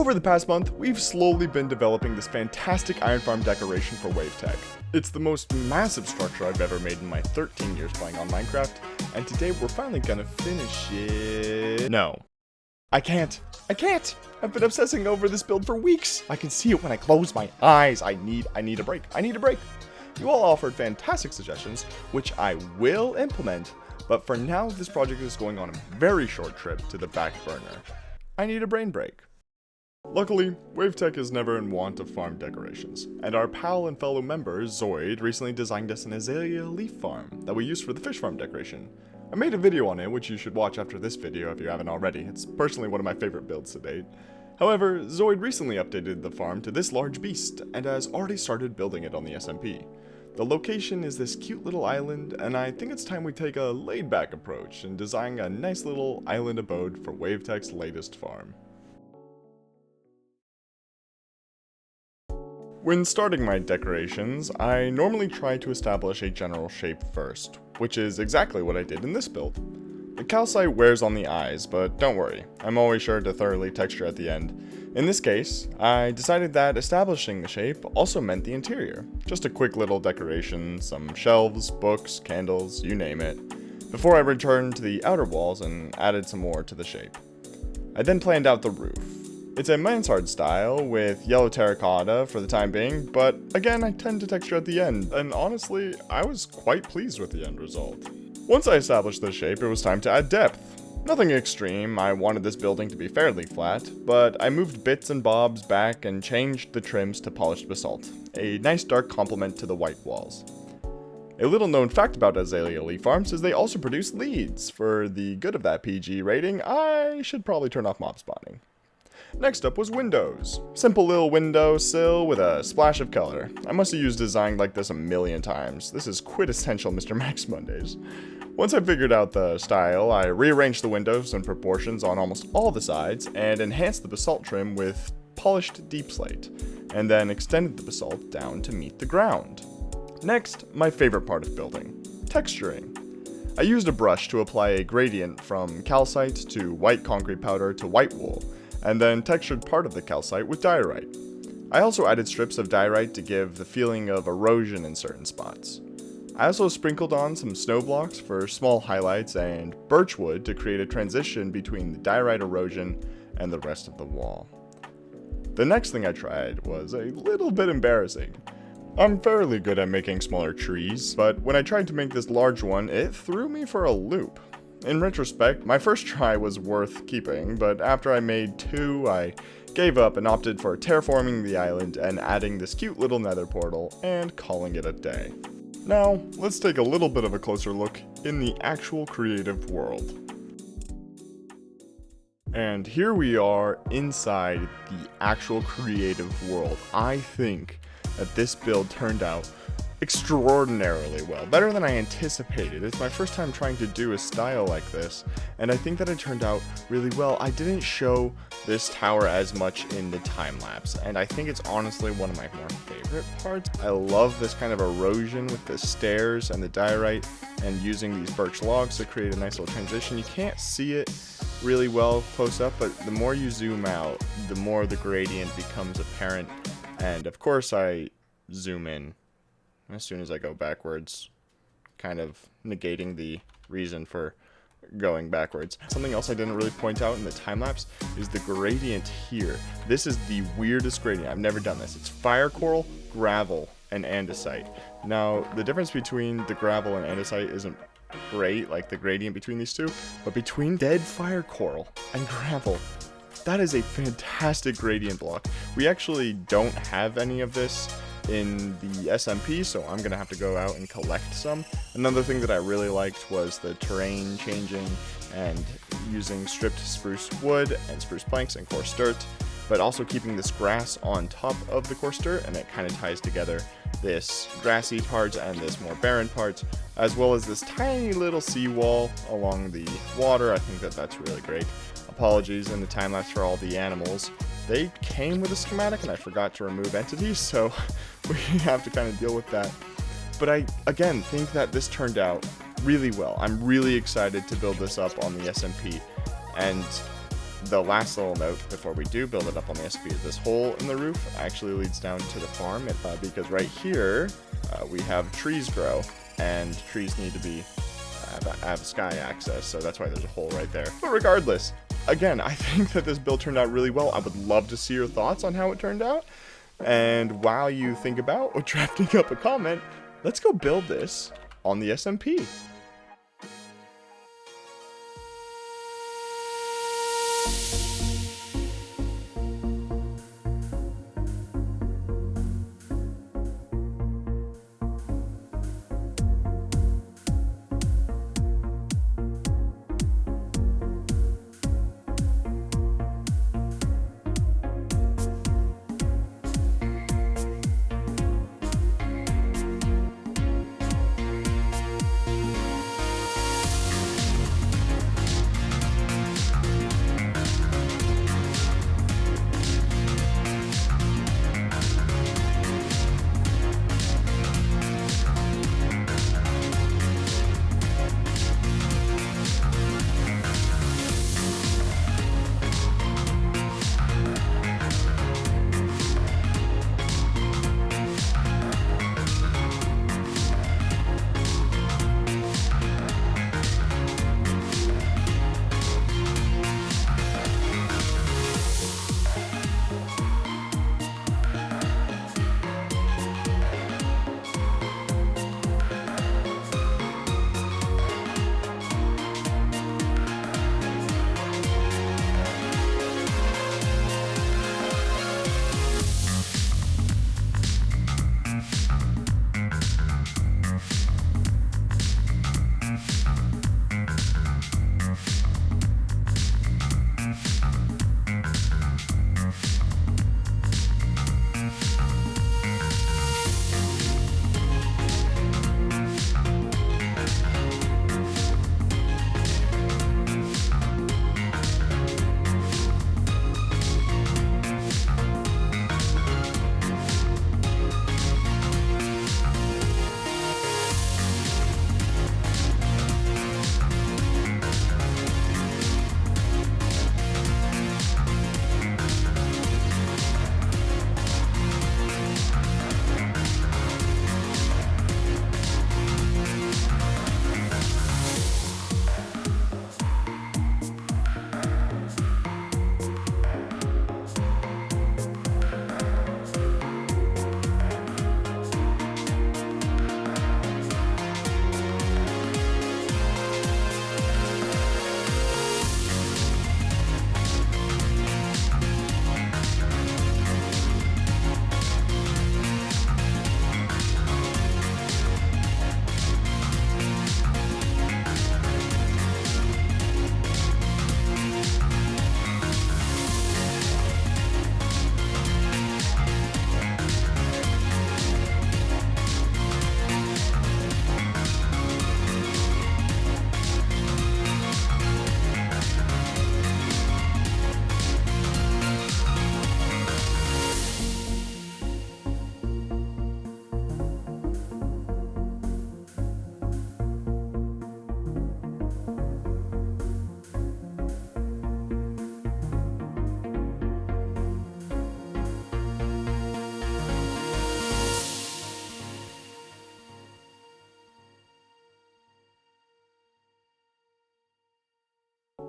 Over the past month, we've slowly been developing this fantastic iron farm decoration for WaveTech. It's the most massive structure I've ever made in my 13 years playing on Minecraft, and today we're finally gonna finish it. No. I can't. I've been obsessing over this build for weeks. I can see it when I close my eyes. I need a break. You all offered fantastic suggestions, which I will implement, but for now, this project is going on a very short trip to the back burner. I need a brain break. Luckily, WaveTech is never in want of farm decorations, and our pal and fellow member, Zoid, recently designed us an azalea leaf farm that we use for the fish farm decoration. I made a video on it, which you should watch after this video if you haven't already. It's personally one of my favorite builds to date. However, Zoid recently updated the farm to this large beast, and has already started building it on the SMP. The location is this cute little island, and I think it's time we take a laid-back approach and design a nice little island abode for WaveTech's latest farm. When starting my decorations, I normally try to establish a general shape first, which is exactly what I did in this build. The calcite wears on the eyes, but don't worry, I'm always sure to thoroughly texture at the end. In this case, I decided that establishing the shape also meant the interior. Just a quick little decoration, some shelves, books, candles, you name it, before I returned to the outer walls and added some more to the shape. I then planned out the roof. It's a mansard style with yellow terracotta for the time being, but again I tend to texture at the end, and honestly, I was quite pleased with the end result. Once I established the shape, it was time to add depth. Nothing extreme, I wanted this building to be fairly flat, but I moved bits and bobs back and changed the trims to polished basalt, a nice dark complement to the white walls. A little known fact about azalea leaf farms is they also produce leads. For the good of that PG rating, I should probably turn off mob spawning. Next up was windows. Simple little window sill with a splash of color. I must have used design like this a million times. This is quintessential Mr. Max Mondays. Once I figured out the style, I rearranged the windows and proportions on almost all the sides and enhanced the basalt trim with polished deep slate, and then extended the basalt down to meet the ground. Next, my favorite part of building, texturing. I used a brush to apply a gradient from calcite to white concrete powder to white wool, and then textured part of the calcite with diorite. I also added strips of diorite to give the feeling of erosion in certain spots. I also sprinkled on some snow blocks for small highlights and birchwood to create a transition between the diorite erosion and the rest of the wall. The next thing I tried was a little bit embarrassing. I'm fairly good at making smaller trees, but when I tried to make this large one, it threw me for a loop. In retrospect, my first try was worth keeping, but after I made two, I gave up and opted for terraforming the island and adding this cute little nether portal and calling it a day. Now, let's take a little bit of a closer look in the actual creative world. And here we are inside the actual creative world. I think that this build turned out extraordinarily well, better than I anticipated. It's my first time trying to do a style like this, and I think that it turned out really well. I didn't show this tower as much in the time lapse, and I think it's honestly one of my more favorite parts. I love this kind of erosion with the stairs and the diorite and using these birch logs to create a nice little transition. You can't see it really well close up, but the more you zoom out, the more the gradient becomes apparent, and of course I zoom in as soon as I go backwards, kind of negating the reason for going backwards. Something else I didn't really point out in the time-lapse is the gradient here. This is the weirdest gradient. I've never done this. It's fire coral, gravel, and andesite. Now, the difference between the gravel and andesite isn't great, like the gradient between these two, but between dead fire coral and gravel, that is a fantastic gradient block. We actually don't have any of this in the SMP, so I'm gonna have to go out and collect some. Another thing that I really liked was the terrain changing and using stripped spruce wood and spruce planks and coarse dirt, but also keeping this grass on top of the coarse dirt, and it kind of ties together this grassy part and this more barren part, as well as this tiny little seawall along the water. I think that that's really great. Apologies in the time-lapse for all the animals. They came with a schematic and I forgot to remove entities, so we have to kind of deal with that. But I, again, think that this turned out really well. I'm really excited to build this up on the SMP. And The last little note before we do build it up on the SCP is this hole in the roof actually leads down to the farm, because right here we have trees grow, and trees need to be have sky access, so that's why there's a hole right there. But regardless, again, I think that this build turned out really well. I would love to see your thoughts on how it turned out. And while you think about drafting up a comment, let's go build this on the SMP.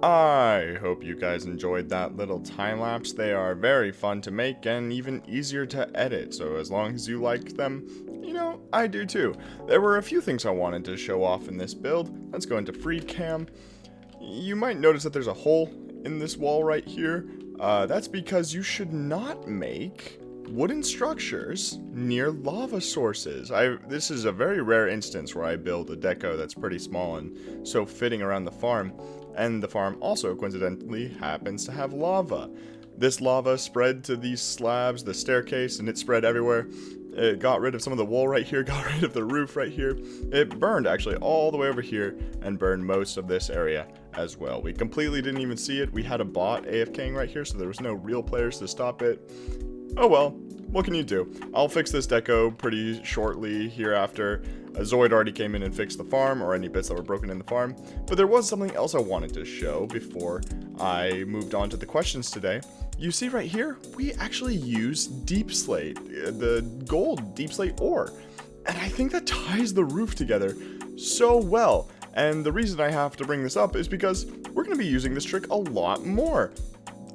I hope you guys enjoyed that little time lapse. They are very fun to make and even easier to edit, so as long as you like them, you know, I do too. There were a few things I wanted to show off in this build. Let's go into free cam. You might notice that there's a hole in this wall right here. That's because you should not make wooden structures near lava sources. This is a very rare instance where I build a deco that's pretty small and so fitting around the farm, and the farm also coincidentally happens to have lava. This lava spread to these slabs, the staircase, and it spread everywhere. It got rid of some of the wool right here, got rid of the roof right here. It burned actually all the way over here and burned most of this area as well. We completely didn't even see it. We had a bot AFKing right here, so there was no real players to stop it. Oh well, what can you do? I'll fix this deco pretty shortly hereafter. Zoid already came in and fixed the farm, or any bits that were broken in the farm, but there was something else I wanted to show before I moved on to the questions today. You see right here, we actually use deep slate, the gold deep slate ore, and I think that ties the roof together so well. And the reason I have to bring this up is because we're going to be using this trick a lot more.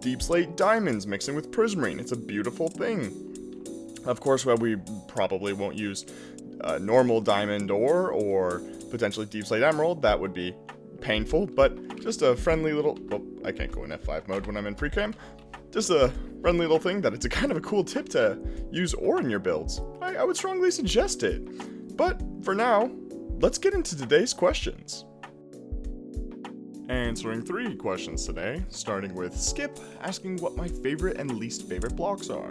Deep slate diamonds mixing with prismarine, it's a beautiful thing. Of course, well, we probably won't use normal diamond ore or potentially deep slate emerald. That would be painful, but just a friendly little... Oh, I can't go in F5 mode when I'm in pre-cam. Just a friendly little thing that it's a kind of a cool tip to use ore in your builds. I would strongly suggest it. But for now, let's get into today's questions. Answering 3 questions today, starting with Skip asking what my favorite and least favorite blocks are.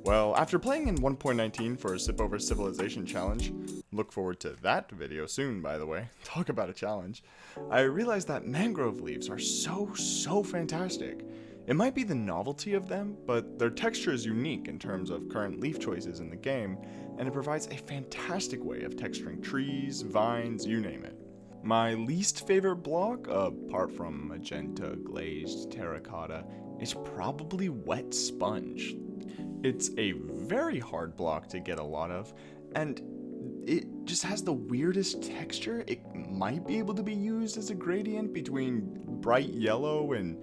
Well, after playing in 1.19 for a Sip Over Civilization challenge, look forward to that video soon, by the way, talk about a challenge, I realized that mangrove leaves are so fantastic. It might be the novelty of them, but their texture is unique in terms of current leaf choices in the game, and it provides a fantastic way of texturing trees, vines, you name it. My least favorite block, apart from magenta glazed terracotta, is probably wet sponge. It's a very hard block to get a lot of, and it just has the weirdest texture. It might be able to be used as a gradient between bright yellow and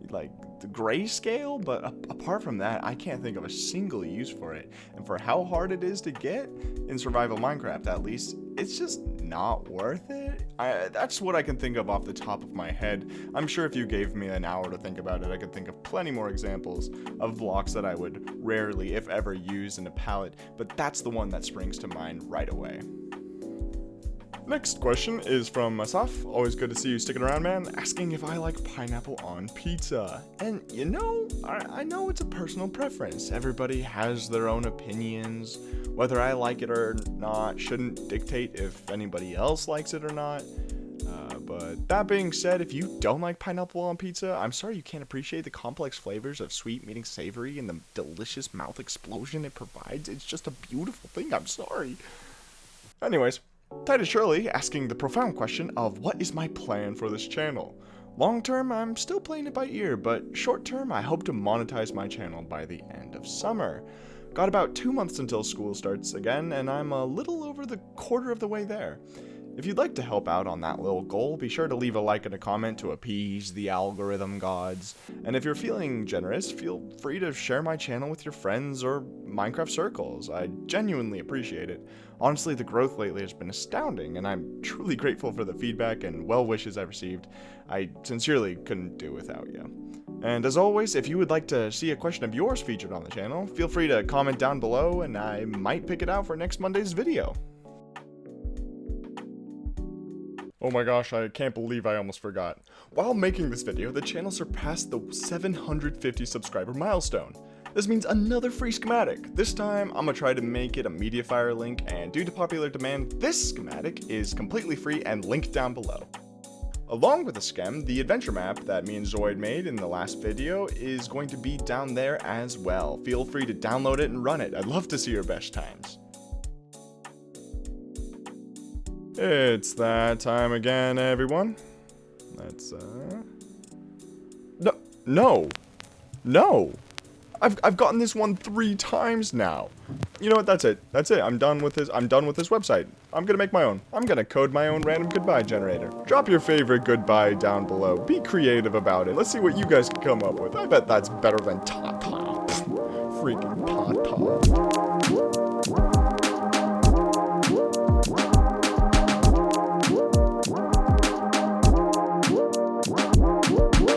like the grayscale, but apart from that, I can't think of a single use for it. And for how hard it is to get in survival Minecraft, at least, it's just not worth it. That's what I can think of off the top of my head. I'm sure if you gave me an hour to think about it, I could think of plenty more examples of blocks that I would rarely, if ever, use in a palette, but that's the one that springs to mind right away. Next question is from Asaf, always good to see you sticking around, man, asking if I like pineapple on pizza. And you know, I know it's a personal preference. Everybody has their own opinions. Whether I like it or not shouldn't dictate if anybody else likes it or not. But that being said, if you don't like pineapple on pizza, I'm sorry you can't appreciate the complex flavors of sweet meeting savory and the delicious mouth explosion it provides. It's just a beautiful thing, I'm sorry. Anyways, Titus Shirley asking the profound question of what is my plan for this channel. Long term, I'm still playing it by ear, but short term, I hope to monetize my channel by the end of summer. Got about 2 months until school starts again, and I'm a little over the quarter of the way there. If you'd like to help out on that little goal, be sure to leave a like and a comment to appease the algorithm gods. And if you're feeling generous, feel free to share my channel with your friends or Minecraft circles. I genuinely appreciate it. Honestly, the growth lately has been astounding, and I'm truly grateful for the feedback and well wishes I've received. I sincerely couldn't do without you. And as always, if you would like to see a question of yours featured on the channel, feel free to comment down below and I might pick it out for next Monday's video. Oh my gosh, I can't believe I almost forgot. While making this video, the channel surpassed the 750 subscriber milestone. This means another free schematic. This time, I'm gonna try to make it a Mediafire link, and due to popular demand, this schematic is completely free and linked down below. Along with the schem, the adventure map that me and Zoid made in the last video is going to be down there as well. Feel free to download it and run it. I'd love to see your best times. It's that time again, everyone. Let's, No! I've gotten this one 3 times now. You know what, that's it. I'm done with this website. I'm gonna make my own. I'm gonna code my own random goodbye generator. Drop your favorite goodbye down below. Be creative about it. Let's see what you guys can come up with. I bet that's better than ta-ta. Freaking ta-ta.